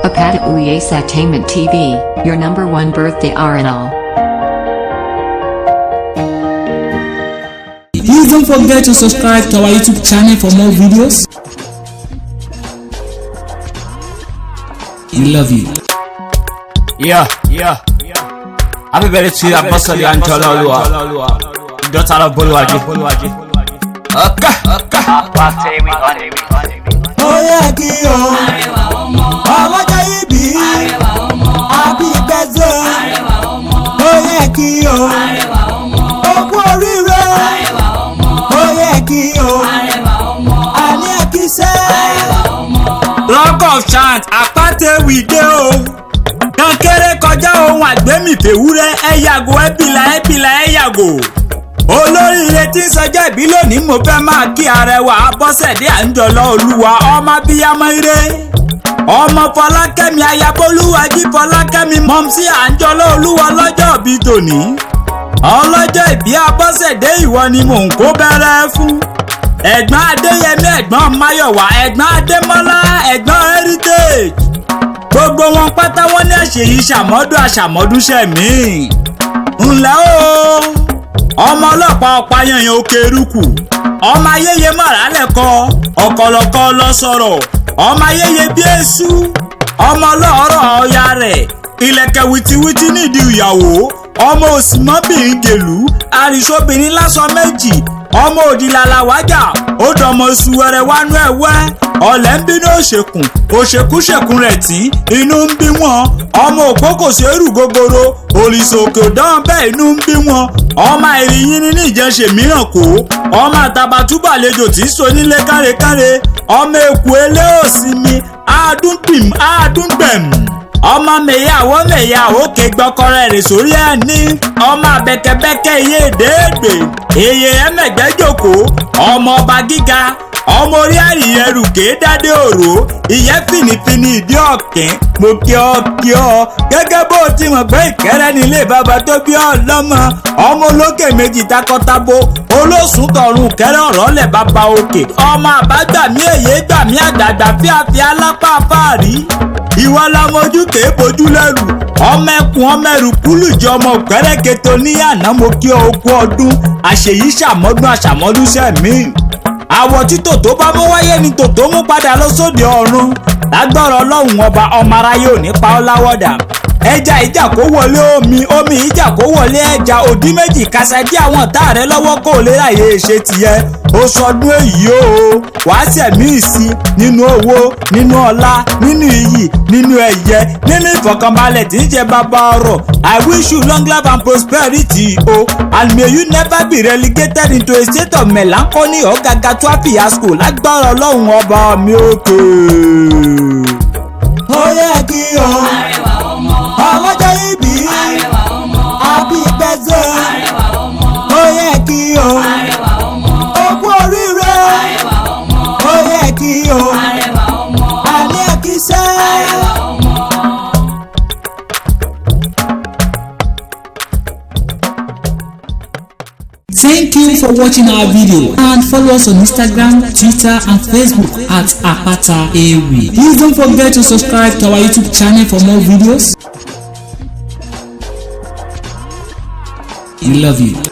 Apata Uyes Entertainment TV, your #1 birthday RNL. Please don't forget to subscribe to our YouTube channel for more videos. We love you. Yeah. Happy birthday to Ambassador Anjolaoluwa. Daughter of Boluwaje. Okay. Oh yeah, Kio. Ọlọ́jọ́ ìbí. Happy birthday. Oh yeah, Kio. Okú oríire. Oh yeah, Kio. Àní àkísẹ́. Rock of chant Apata we go. Kankere kọjá ohun àgbẹ̀mìfèwúrẹ́ ẹ yàgò ẹ yàgò. Olóríire tí ń sọjọ́ ìbí lónìí mo fẹ́ máa kí Arẹwà Abọ́sẹ̀dé Anjolaoluwa ọmọ abiyamọ ire. Ọmọ Fọlákẹ́mi Ayábọ́lúwàjí Fọlákẹ́mi Mọ́msí Anjolaoluwa lọ́jọ́ ìbí tòní. Ọlọ́jọ́ ìbí Abọ́sẹ̀dé ìwọ ni mò ń kó bẹ̀rẹ̀ fún. Ẹ̀gbọ́n Adéyẹmí, ẹ̀gbọ́n Máyọ̀wá, ẹ̀gbọ́n Adémọ́lá, ẹ̀gbọ́n Heritage. Gbogbo wọn pátá wọn ní àṣeyí àṣàmọ́dún ṣẹ̀mí. Ǹlẹ́ o, ọmọ ọlọ́pàá ọ̀páyanyan òkè eruku, ọmọ ayẹyẹ mọ̀rálẹ̀kọ, ọ̀kọ̀lọ̀kọ̀ lọ sọ̀rọ̀, ọmọ ayẹyẹ bí èṣù, ọmọ ọlọ́ọ̀rọ̀ ọ̀ya rẹ̀, ìlẹ̀kẹ̀ wìtìwìtì nídìí ìyàwó, ọmọ òsìmọ́bìnrin gèlú, àrìṣọ́bìnrin lásán méjì, ọmọ òdìlàlà wájà, ó dọ̀mọ̀ oṣù wẹrẹ wánú ẹ̀wẹ́, ọ̀lẹ́ ń bínú òṣèkúṣèkún rẹ̀ tí inú ń bí wọn, ọmọ òpó kò ṣerú gogoro, òrìṣòkè dán bẹ́ẹ̀ inú ń bí wọn, ọmọ ìrìyìn ní ìjẹsẹ̀ mìíràn kó, ọmọ àtàbàtúbà àlejò tí ń so nílé kárekáre, ọmọ èkó elé òsínmi àádúngbẹ̀m. Ọmọ mẹ̀yàwó kẹgbọ́kọrẹ́ rẹ̀ sórí ẹ̀ ní ọmọ abẹ́kẹ́bẹ́kẹ́ iye èdèègbè èyẹ ẹ̀mẹ̀gbẹ́jòkó ọmọ ọba gíga ọmọ orí àríyẹrù kéédádé òró ìyẹn fìnífìní ìdí ọ̀kẹ́ mo kí ọ gẹ́gẹ́ bó ti mọ̀ pé ìkẹ́rẹ́ nílé bàbá tó bí ọlọ́mọ ọmọ olókè méjì takọtabo olóṣùn tọrùn kẹrẹ ọ̀rọ̀ lẹ̀ bàbá òkè ọmọ àbágbàmí èyí gbàmí àgbàgbà fíafíà lápá fáàrí ìwọ lọmọ ojú kèé bojú lẹ́rù ọmọ ẹkùn ọmọ ẹrù kúlù jẹ ọmọ òkèrèkètò ní àná mo kí ọ okú ọdún àṣeyí àṣàmọ́dún sẹ́mi. Àwọ̀ tí tòtó bá mú wáyé ni tòtó mú padà lọ sóde ọ̀run lágbára Ọlọ́run ọba ọmọ aráyé ò ní pa ọ́ láwọ̀dà. Ẹja ìjà kó wọlé omi ìjà kó wọlé ẹja òdí méjì kásá dí àwọn ọ̀tá rẹ lọ́wọ́ kó lè ráyè ṣe tiẹ̀ ó sọdún èyí o wàá sẹ̀mí ìsí nínú owó nínú ọlá nínú iyì nínú ẹ̀yẹ nínú ìfọ̀kànbalẹ̀ tí ń jẹ bàbá ọrọ̀. I wish you long life and prosperity o and may you never be relegated into a state of melancholy or gàgàtúà fiasco lágbára Ọlọ́run ọba mi òkè. Ó yẹ kí o. Ọlọ́jọ́ ìbí. Happy birthday. Ó yẹ kí o. Okú oríire. Ó yẹ kí o. Àní àkísẹ́. Thank you for watching our video and follow us on Instagram, Twitter and Facebook at Apata Ewi. Please don't forget to subscribe to our YouTube channel for more videos. We love you.